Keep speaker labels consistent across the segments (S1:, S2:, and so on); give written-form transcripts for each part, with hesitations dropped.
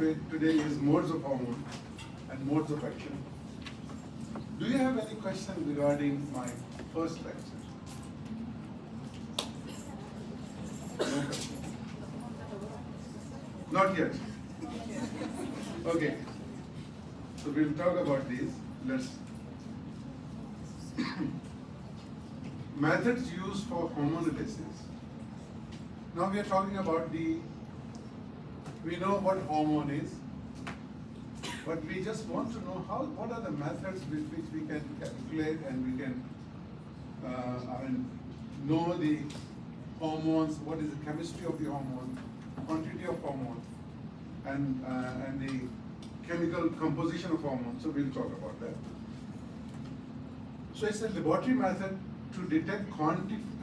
S1: today is modes of hormone and modes of action. Do you have any question regarding my first lecture? No question. Not yet. Okay. So we'll talk about these. Let's. Methods used for hormonolysis. Now we are talking about we know what hormone is, but we just want to know what are the methods with which we can calculate and we can know the hormones, what is the chemistry of the hormone, quantity of hormone, and the chemical composition of hormone. So we'll talk about that. So it's a laboratory method to detect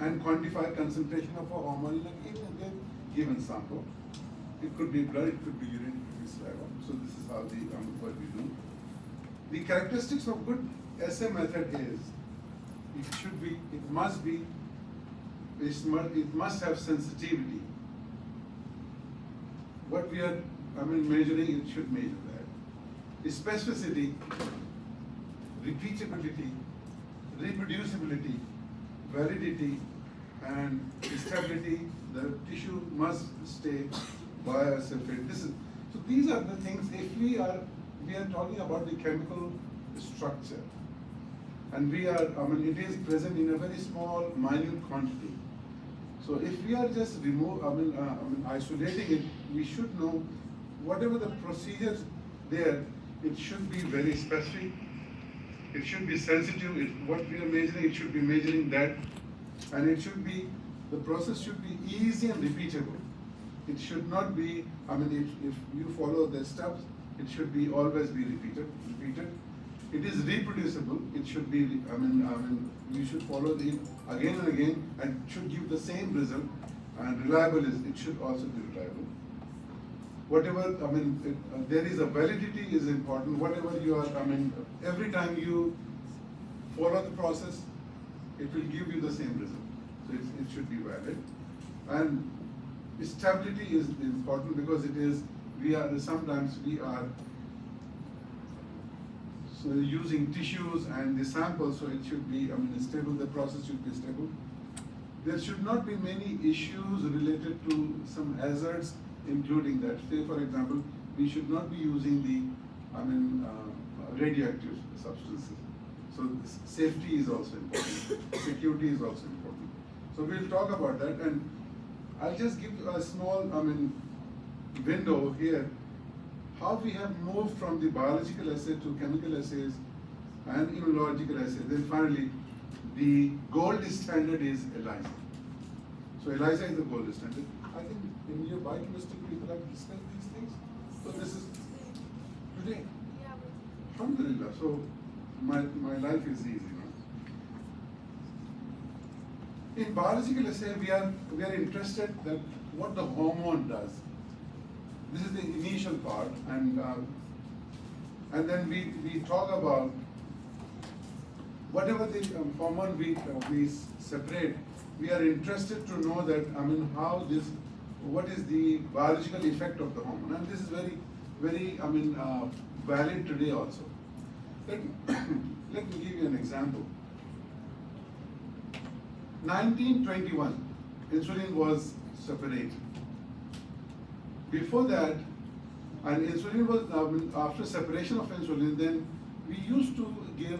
S1: and quantify concentration of a hormone in a given sample. It could be blood, it could be urine, it could be saliva. So this is how what we do. The characteristics of good assay method is it must have sensitivity. What we are measuring, it should measure that. Specificity, repeatability, reproducibility, validity, and stability. The tissue must stay biosulfate. So these are the things. If we are talking about the chemical structure, and it is present in a very small, minute quantity. So if we are just isolating it, we should know whatever the procedures there. It should be very specific. It should be sensitive. What we are measuring, it should be measuring that, and the process should be easy and repeatable. It should not be, if you follow the steps, it should be always be repeated. It is reproducible. It should be, you should follow it again and again, and should give the same result. And reliable it should also be reliable. Whatever, there is a validity is important. Whatever you are, every time you follow the process, it will give you the same result. So it should be valid. And stability is important because sometimes we are using tissues and the samples, so it should be stable. The process should be stable. There should not be many issues related to some hazards, including that. Say, for example, we should not be using the radioactive substances. So safety is also important. Security is also important. So we'll talk about that, and I'll just give you a small window here, how we have moved from the biological assay to chemical assays and immunological assays. Then finally, the gold standard is ELISA. So ELISA is the gold standard. I think in your biochemistry people have discussed these things. So this is today. Alhamdulillah. So my life is easy now. In biological assay, we are interested that what the hormone does. This is the initial part, and then we talk about whatever the hormone we separate. We are interested to know that what is the biological effect of the hormone, and this is very, very valid today also. Let me give you an example. 1921, insulin was separated. Before that, and insulin was after separation of insulin, then we used to give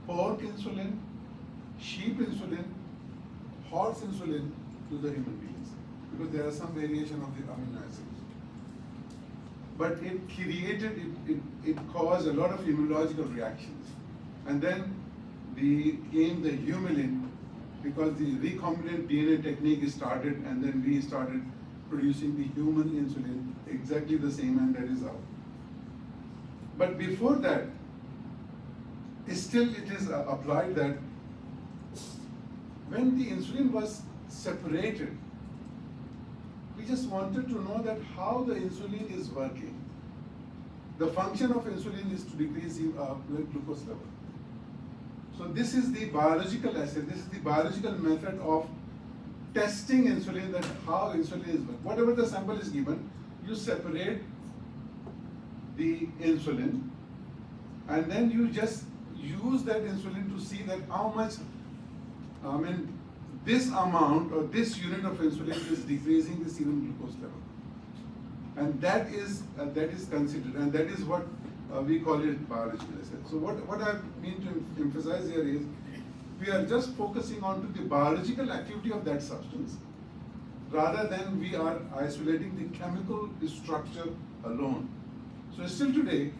S1: pork insulin, sheep insulin, horse insulin to the human beings because there are some variation of the amino acids. But it caused a lot of immunological reactions, and then came the humulin because the recombinant DNA technique started, and then we started producing the human insulin exactly the same, and that is out. But before that, still it is applied that when the insulin was separated, we just wanted to know that how the insulin is working. The function of insulin is to decrease blood glucose level. So this is the biological assay, this is the biological method of testing insulin, that how insulin is working. Whatever the sample is given, you separate the insulin, and then you just use that insulin to see that how much, this amount or this unit of insulin is decreasing the serum glucose level. And that is considered, and that is what we call it biological assay. So what I mean to emphasize here is, we are just focusing on to the biological activity of that substance, rather than we are isolating the chemical structure alone. So still today,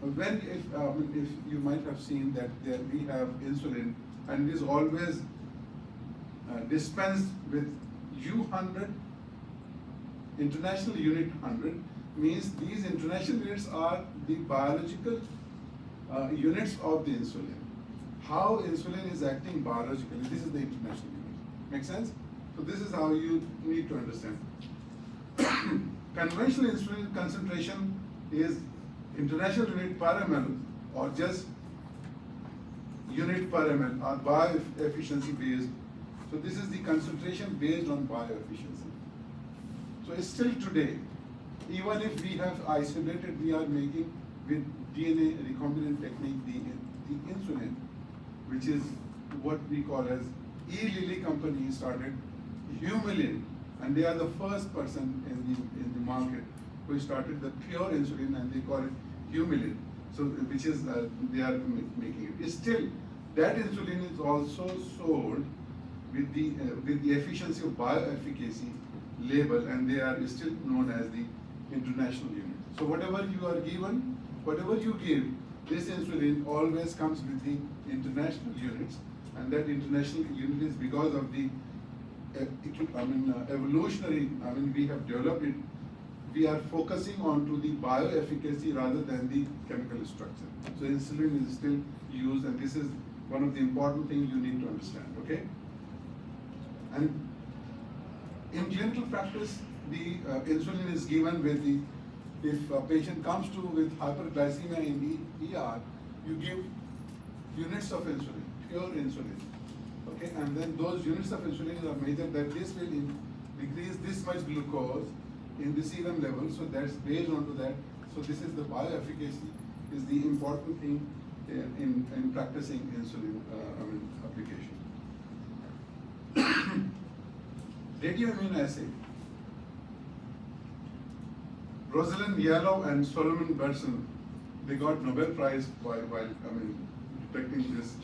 S1: if you might have seen that we have insulin, and it is always dispensed with U100, international unit 100, means these international units are the biological units of the insulin. How insulin is acting biologically, this is the international unit. Make sense? So this is how you need to understand. Conventional insulin concentration is international unit per ml, or just unit per ml, or bioefficiency based. So this is the concentration based on bioefficiency. So still today, even if we have isolated, we are making with DNA recombinant technique the insulin, which is what we call as Lilly company started Humulin, and they are the first person in the market who started the pure insulin, and they call it Humulin. So which is they are making it. Still, that insulin is also sold with the efficiency of bioefficacy label, and they are still known as the international unit. So whatever you are given, whatever you give, this insulin always comes with the international units, and that international unit is because of the evolutionary. We have developed it. We are focusing on to the bioefficacy rather than the chemical structure. So insulin is still used, and this is one of the important things you need to understand. Okay. And in clinical practice, the insulin is given with the, if a patient comes to with hyperglycemia in the ER, you give units of insulin, pure insulin. Okay, and then those units of insulin are measured that this will decrease this much glucose in the serum level. So that's based on to that. So this is the bioefficacy is the important thing in practicing insulin application. Radioimmunoassay. Rosalind Yalow and Solomon Berson, they got Nobel Prize while detecting this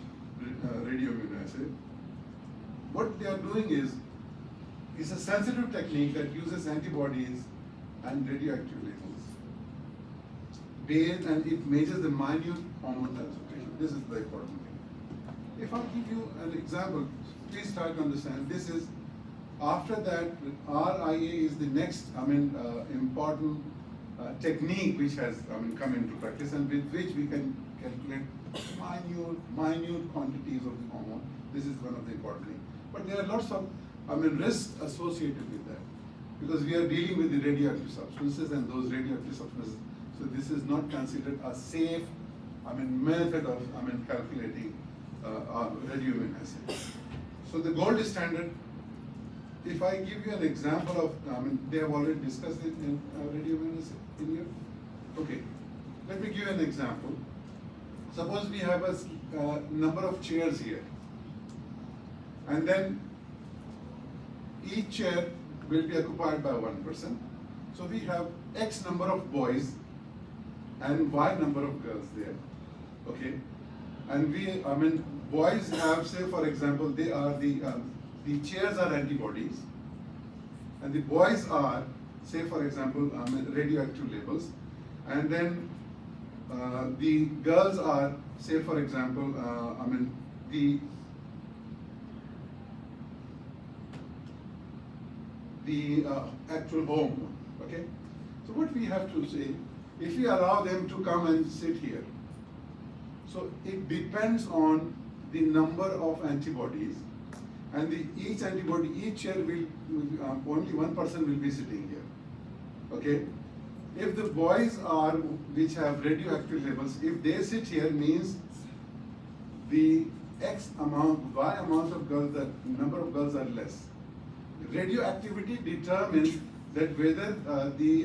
S1: radioimmunoassay. What they are doing is a sensitive technique that uses antibodies and radioactive labels. And it measures the minute hormone concentration. This is the important thing. If I give you an example, please try to understand. This is after that RIA is the next important technique which has come into practice, and with which we can calculate minute quantities of the hormone. This is one of the important things. But there are lots of risks associated with that, because we are dealing with the radioactive substances and those radioactive substances. So this is not considered a safe method of calculating radioimmunoassay. So the gold standard, if I give you an example of, they have already discussed it in radioimmunoassay in here. Okay, let me give you an example. Suppose we have a number of chairs here, and then each chair will be occupied by one person. So we have X number of boys and Y number of girls there. Okay, and boys have, say for example, they are the chairs are antibodies, and the boys are, say for example, radioactive labels, and then the girls are, say for example, the actual hormone. Okay, so what we have to say, if we allow them to come and sit here, so it depends on the number of antibodies, and each antibody, each chair will only one person will be sitting here. Okay, if the boys are which have radioactive labels, if they sit here, means the X amount, Y amount of girls, the number of girls are less. Radioactivity determines that whether the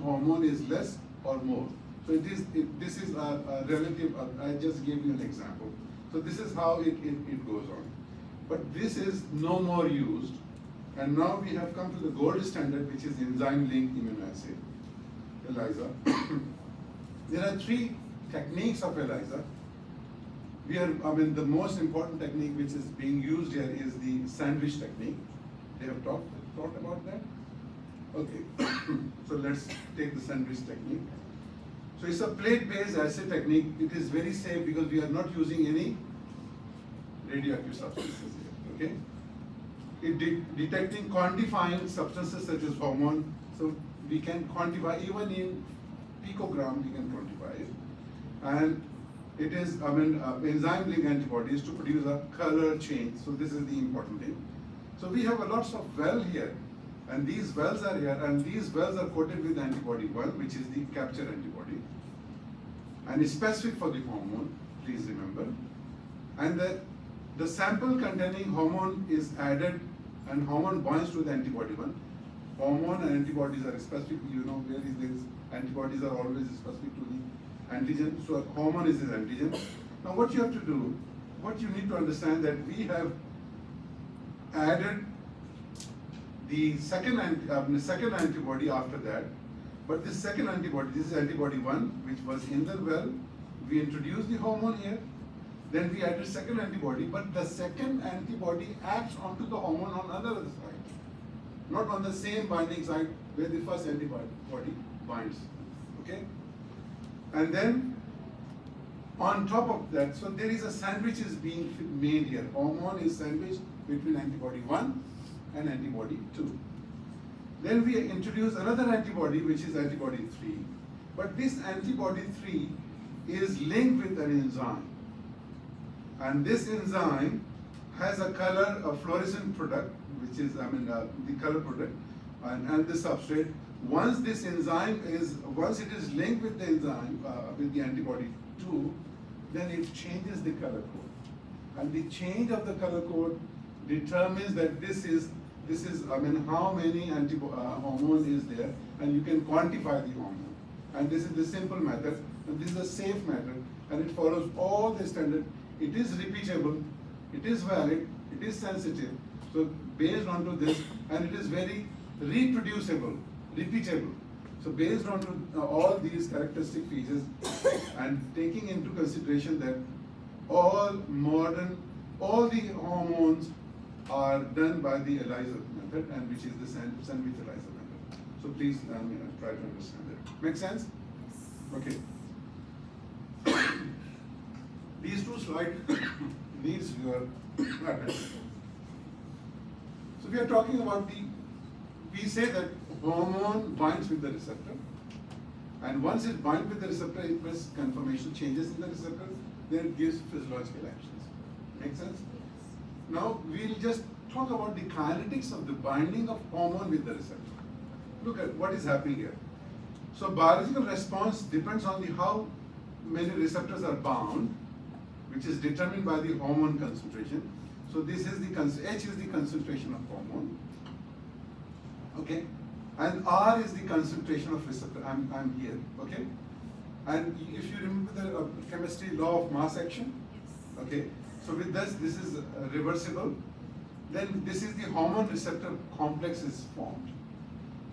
S1: hormone is less or more. So this is a relative, I just gave you an example. So this is how it goes on. But this is no more used. And now we have come to the gold standard, which is enzyme-linked immunoassay, ELISA. There are 3 techniques of ELISA. The most important technique which is being used here is the sandwich technique. They have talked about that? Okay, so let's take the sandwich technique. So it's a plate-based assay technique. It is very safe because we are not using any radioactive substances here, okay? It detecting quantifying substances such as hormone, so we can quantify even in picogram, we can quantify it. And it is, enzyme-linked antibodies to produce a color change. So this is the important thing. So we have a lots of well here, and these wells are here, and these wells are coated with antibody 1, which is the capture antibody, and is specific for the hormone, please remember. And the sample containing hormone is added, and hormone binds to the antibody 1. Hormone and antibodies are specific, you know, where is this? Antibodies are always specific to the antigen, so hormone is this antigen. Now what you have to do, what you need to understand that we have added the second antibody after that, but this second antibody, this is antibody 1, which was in the well. We introduced the hormone here, then we added second antibody, but the second antibody acts onto the hormone on another side, not on the same binding side where the first antibody binds, okay? And then on top of that, so there is a sandwich is being made here. Hormone is sandwiched between antibody 1 and antibody 2. Then we introduce another antibody, which is antibody 3. But this antibody 3 is linked with an enzyme. And this enzyme has a color, a fluorescent product, which is, the color product, and the substrate. Once this enzyme once it is linked with the enzyme, with the antibody 2, then it changes the color code. And the change of the color code determines that this is how many hormone is there, and you can quantify the hormone. And this is the simple method, and this is a safe method, and it follows all the standard. It is repeatable, it is valid, it is sensitive. So based on to this, and it is very reproducible, repeatable. So based on to, all these characteristic features, and taking into consideration that all the hormones are done by the ELISA method, and which is the sandwich ELISA method. So please try to understand it. Make sense? Okay. These 2 slides needs your attention. So we are talking about we say that hormone binds with the receptor, and once it binds with the receptor, it press conformation changes in the receptor, then it gives physiological actions. Make sense? Now we'll just talk about the kinetics of the binding of hormone with the receptor. Look at what is happening here. So biological response depends on how many receptors are bound, which is determined by the hormone concentration. So this is H is the concentration of hormone, okay, and R is the concentration of receptor. I'm here, okay, and if you remember the chemistry law of mass action, okay. So with this is reversible. Then this is the hormone receptor complex is formed.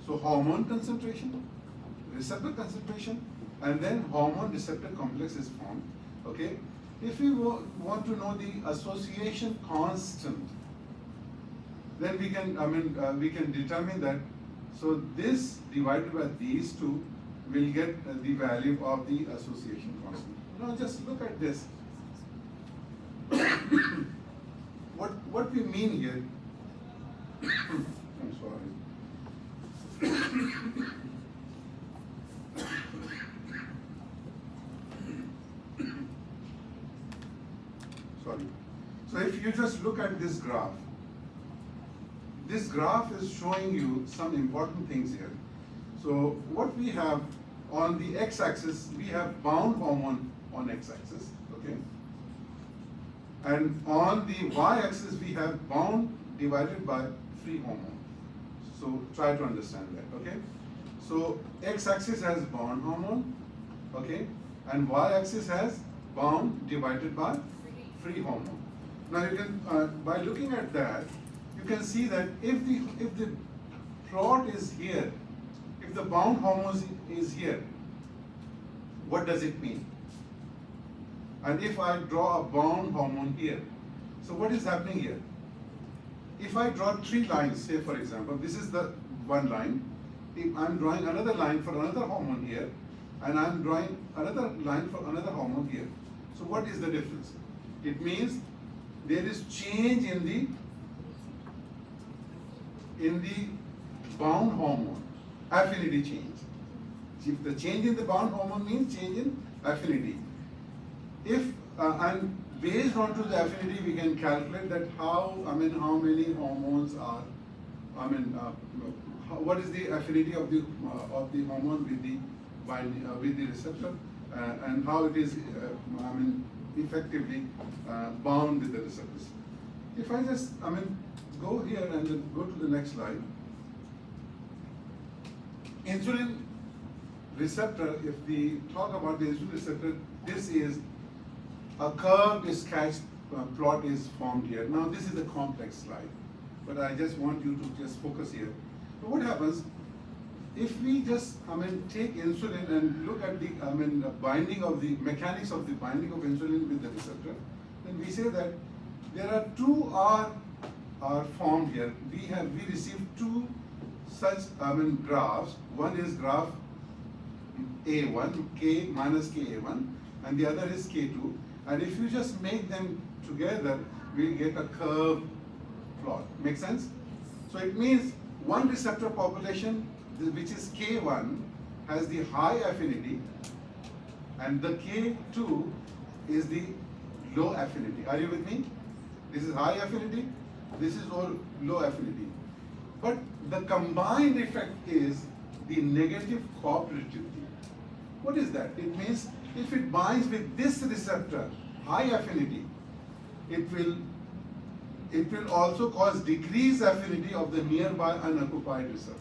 S1: So hormone concentration, receptor concentration, and then hormone receptor complex is formed. Okay. If we want to know the association constant, then we can we can determine that. So this divided by these 2 will get the value of the association constant. Now just look at this. What we mean here, I'm sorry. Sorry. So if you just look at this graph is showing you some important things here. So what we have on the x-axis, we have bound hormone on x-axis, okay? And on the y-axis, we have bound divided by free hormone. So try to understand that, okay? So x-axis has bound hormone, okay, and y-axis has bound divided by free hormone. Now you can, by looking at that, you can see that if the plot is here, if the bound hormone is here, what does it mean? And if I draw a bound hormone here, so what is happening here? If I draw three lines, say for example, this is the one line. If I'm drawing another line for another hormone here, and I'm drawing another line for another hormone here. So what is the difference? It means there is change in the bound hormone, affinity change. If the change in the bound hormone means change in affinity. If and based on to the affinity, we can calculate that how many hormones are, what is the affinity of the hormone with the with the receptor, and how it is effectively bound with the receptors. If I just go here and then go to the next slide. Insulin receptor, if we talk about the insulin receptor, this is a curved sketch plot is formed here. Now this is a complex slide, but I just want you to just focus here. So what happens if we just take insulin and look at the binding of the mechanics of the binding of insulin with the receptor, then we say that there are two are formed here. We received two such graphs. One is graph A1, K minus KA1, and the other is K2. And if you just make them together, we'll get a curved plot. Make sense? So it means one receptor population, which is K1, has the high affinity, and the K2 is the low affinity. Are you with me? This is high affinity, this is all low affinity. But the combined effect is the negative cooperativity. What is that? It means if it binds with this receptor, high affinity, it will also cause decreased affinity of the nearby unoccupied receptor.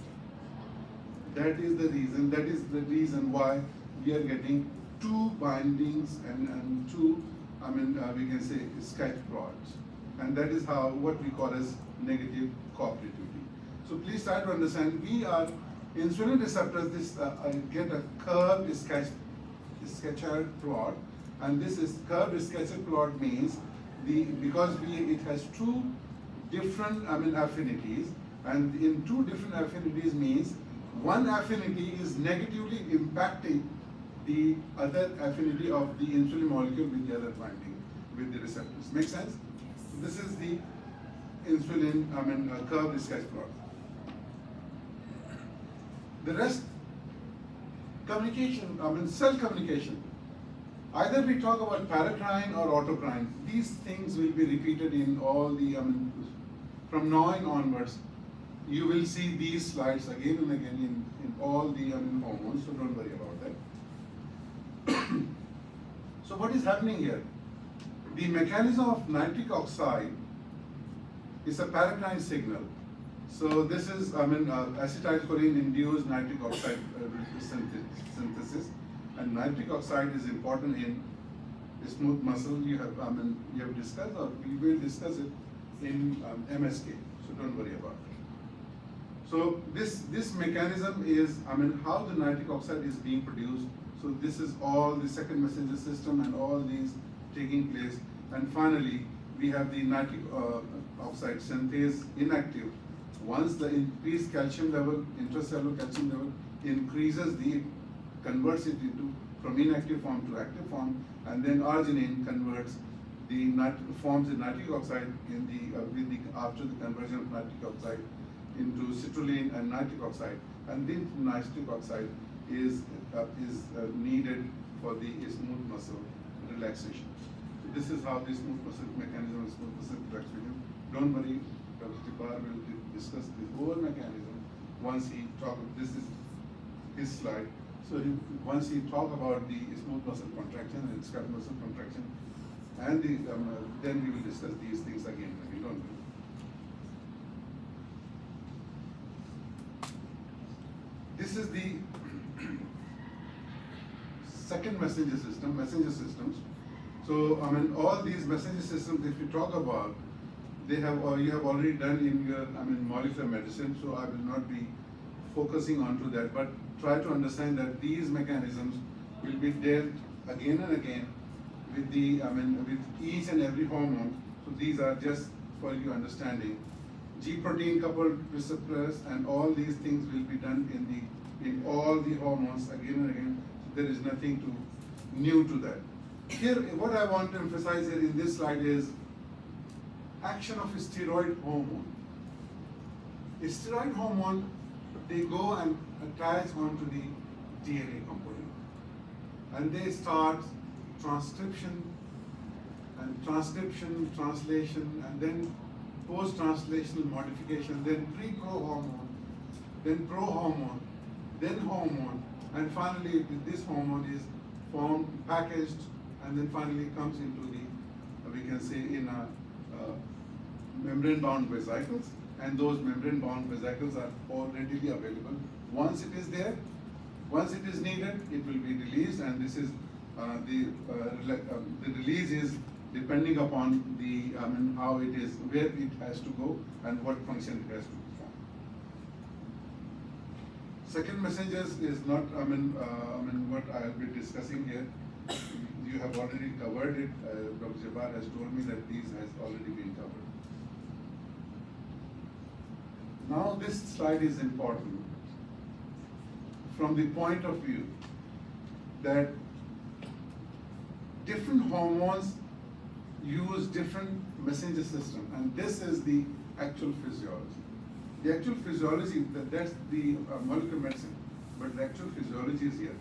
S1: That is the reason why we are getting two bindings and two, we can say sketch plots. And that is how what we call as negative cooperativity. So please try to understand, we are insulin receptors, this get a curved sketcher plot, and this is curved sketcher plot means because it has two different affinities, and in two different affinities means one affinity is negatively impacting the other affinity of the insulin molecule with the other binding with the receptors. Make sense? This is the insulin curved sketch plot. The rest, communication, cell communication. Either we talk about paracrine or autocrine. These things will be repeated in all the, from now onwards. You will see these slides again and again in all the hormones, so don't worry about that. So what is happening here? The mechanism of nitric oxide is a paracrine signal. So this is, acetylcholine induced nitric oxide synthesis, and nitric oxide is important in smooth muscle. You have discussed, or we will discuss it in MSK. So don't worry about it. So this mechanism is, how the nitric oxide is being produced. So this is all the second messenger system and all these taking place. And finally, we have the nitric oxide synthase inactive. Once the increased calcium level, intracellular calcium level increases, converts it into from inactive form to active form, and then arginine converts forms the nitric oxide in after the conversion of nitric oxide into citrulline and nitric oxide, and then nitric oxide is needed for the smooth muscle relaxation. So this is how the smooth muscle mechanism, smooth muscle relaxation. Don't worry, Dr. Tipar will discuss the whole mechanism once he talks. This is his slide. So once he talk about the smooth muscle contraction and scapular muscle contraction, and then we will discuss these things again. We don't do. This this is the second messenger systems. So I mean, all these messenger systems, if you talk about, they have, or you have already done in your, I mean, molecular medicine. So I will not be focusing onto that, but try to understand that these mechanisms will be dealt again and again with the, I mean, with each and every hormone. So these are just for your understanding. G protein coupled receptors and all these things will be done in all the hormones again and again. So there is nothing new to that. Here, what I want to emphasize here in this slide is action of steroid hormone. A steroid hormone, they go and attach onto the DNA component, and they start transcription, translation, and then post-translational modification, then pre-pro-hormone, then pro-hormone, then hormone, and finally this hormone is formed, packaged, and then finally comes into the, we can say, in membrane-bound vesicles, and those membrane-bound vesicles are all readily available. Once it is there, once it is needed, it will be released, and this is the release is depending upon the, I mean, how it is, where it has to go, and what function it has to perform. Second messengers is not, I mean, what I will be discussing here. You have already covered it. Dr. Jabbar has told me that these has already been covered. Now this slide is important from the point of view that different hormones use different messenger system, and this is the actual physiology. The actual physiology, that's the molecular medicine, but the actual physiology is here.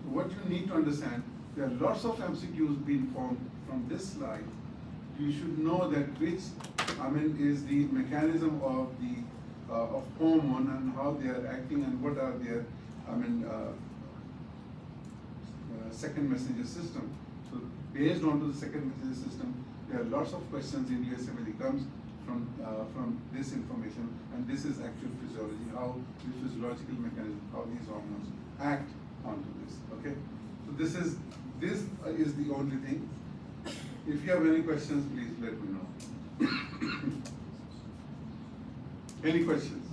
S1: So what you need to understand, there are lots of MCQs being formed from this slide. You should know that which, I mean, is the mechanism of the of hormone and how they are acting and what are their, I mean, second messenger system. So based on to the second messenger system, there are lots of questions in USMLE comes from this information, and this is actual physiology, how the physiological mechanism, how these hormones act onto this. Okay, so this is the only thing. If you have any questions, please let me know. Any questions?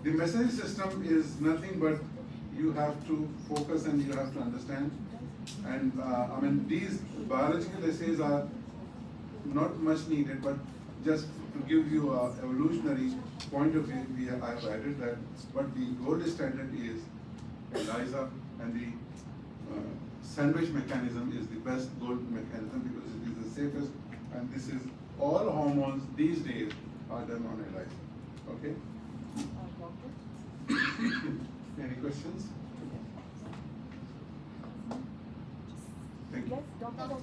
S1: The message system is nothing but you have to focus and you have to understand. And I mean, these biological essays are not much needed, but just to give you a evolutionary point of view, I've added that. But the gold standard is ELISA, and the sandwich mechanism is the best gold mechanism because it is the safest, and this is all hormones these days are done on ELISA. Okay? Any questions? Thank you.
S2: Yes, doctor.